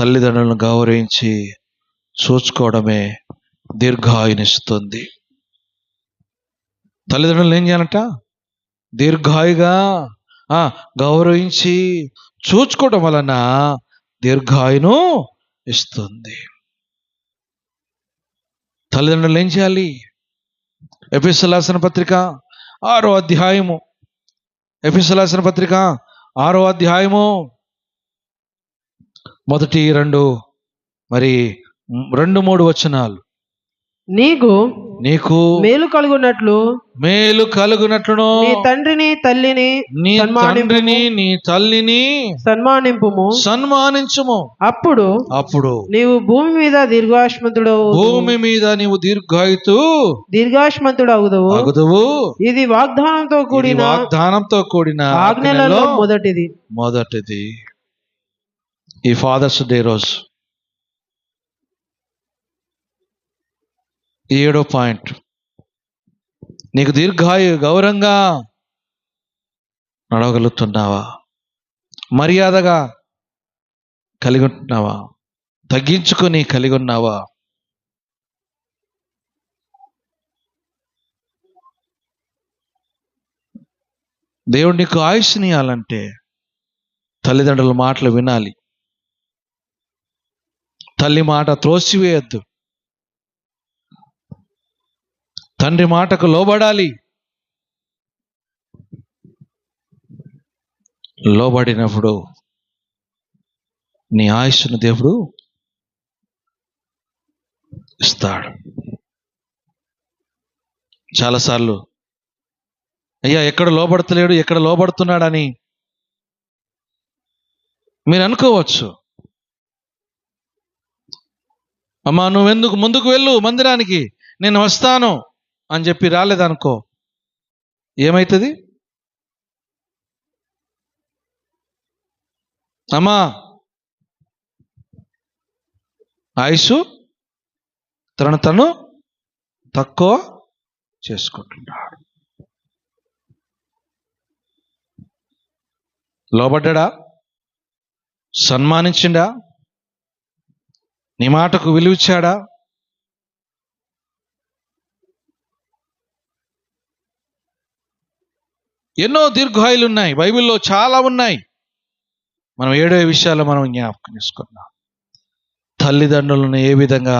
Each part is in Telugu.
తల్లిదండ్రులను గౌరవించి చూసుకోవడమే దీర్ఘాయునిస్తుంది. తల్లిదండ్రులను ఏం చేయాలంట? దీర్ఘాయుగా గౌరవించి చూసుకోవడం వలన దీర్ఘాయును ఇస్తుంది. తల్లిదండ్రులు ఏం చేయాలి? ఎఫెసీయులకు రాసిన పత్రిక 6వ అధ్యాయము, ఎఫెసీయులకు రాసిన పత్రిక 6వ అధ్యాయము మొదటి 2-3 వచనాలు. నీకు మేలు కలుగునట్లును నీ తండ్రిని నీ తల్లిని సన్మానించుము. అప్పుడు నీవు భూమి మీద దీర్ఘాయుష్మంతుడు అగుదువు. ఇది వాగ్దానంతో కూడిన ఆజ్ఞలలో మొదటిది. ఈ ఫాదర్స్ డే రోజు 7వ పాయింట్, నీకు గౌరవంగా నడవగలుగుతున్నావా? మర్యాదగా కలిగి ఉంటున్నావా? తగ్గించుకొని కలిగి ఉన్నావా? దేవుడు నీకు ఆయుష్నియాలంటే తల్లిదండ్రుల మాటలు వినాలి. తల్లి మాట త్రోసివేయద్దు. తండ్రి మాటకు లోబడాలి. లోబడినప్పుడు నీ ఆయుష్ను దేవుడు ఇస్తాడు. చాలాసార్లు అయ్యా ఎక్కడ లోబడతలేడు, ఎక్కడ లోబడుతున్నాడని మీరు అనుకోవచ్చు. అమ్మా నువ్వెందుకు ముందుకు వెళ్ళు మందిరానికి, నేను వస్తాను అని చెప్పి రాలేదనుకో, ఏమవుతుంది? అమ్మా ఆయుష్ తను తక్కువ చేసుకుంటున్నాడు. లోబడ్డా? సన్మానించిండా? నీ మాటకు విలువిచ్చాడా? ఎన్నో దీర్ఘాయులు ఉన్నాయి, బైబిల్లో చాలా ఉన్నాయి. మనం 7వ విషయాలు మనం జ్ఞాపకం చేసుకున్నాం. తల్లిదండ్రులను ఏ విధంగా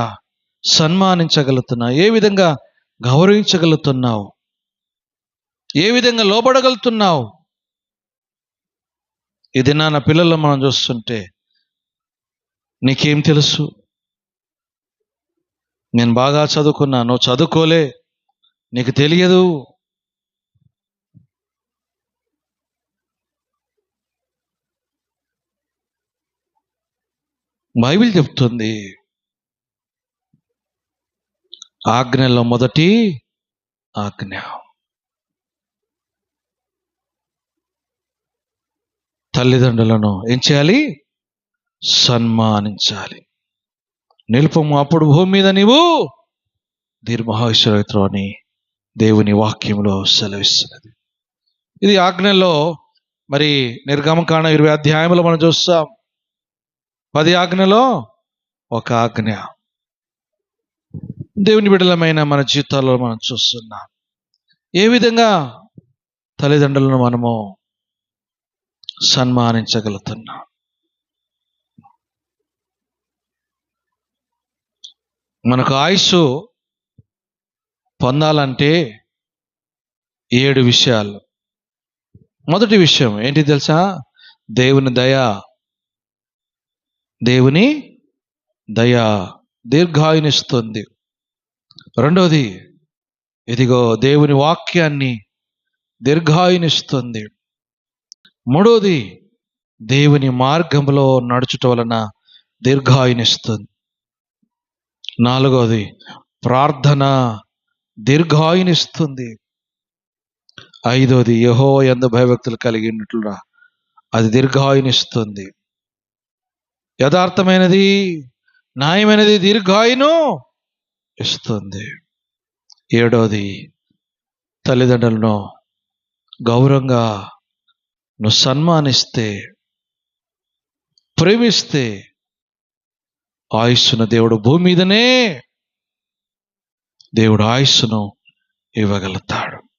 సన్మానించగలుగుతున్నావు, ఏ విధంగా గౌరవించగలుగుతున్నావు, ఏ విధంగా లోబడగలుగుతున్నావు. ఇది నా పిల్లలు మనం చూస్తుంటే నీకేం తెలుసు? నేను బాగా చదువుకున్నా, నువ్వు చదువుకోలే, నీకు తెలియదు. బైబిల్ చెప్తుంది ఆజ్ఞలో మొదటి ఆజ్ఞ తల్లిదండ్రులను ఏం చేయాలి? సన్మానించాలి. నిలుపము, అప్పుడు భూమి మీద నీవు దీర్ఘాయుష్యుడవుతావు అని దేవుని వాక్యంలో సెలవిస్తున్నది. ఇది ఆజ్ఞల్లో మరి నిర్గమకాండ 20 అధ్యాయంలో మనం చూస్తాం. 10 ఆజ్ఞలో ఒక ఆజ్ఞ దేవుని బిడ్డలమైన మన జీవితాల్లో మనం చూస్తున్నాం. ఏ విధంగా తల్లిదండ్రులను మనము సన్మానించగలుగుతున్నాం. మనకు ఆయుష్ పొందాలంటే 7 విషయాలు. మొదటి విషయం ఏంటి తెలుసా? దేవుని దయ దీర్ఘాయునిస్తుంది. రెండవది, ఇదిగో దేవుని వాక్యాన్ని దీర్ఘాయునిస్తుంది. మూడవది, దేవుని మార్గంలో నడుచుట వలన దీర్ఘాయునిస్తుంది. నాలుగవది, ప్రార్థన దీర్ఘాయునిస్తుంది. ఐదవది, యెహోవా యందు భయభక్తులు కలిగినట్లుగా అది దీర్ఘాయునిస్తుంది. యథార్థమైనది, న్యాయమైనది దీర్ఘాయును ఇస్తుంది. ఏడవది, తల్లిదండ్రులను గౌరవంగా నువ్వు సన్మానిస్తే, ప్రేమిస్తే ఆయుస్సున్న దేవుడు భూమి మీదనే దేవుడు ఆయుస్సును ఇవ్వగలుగుతాడు.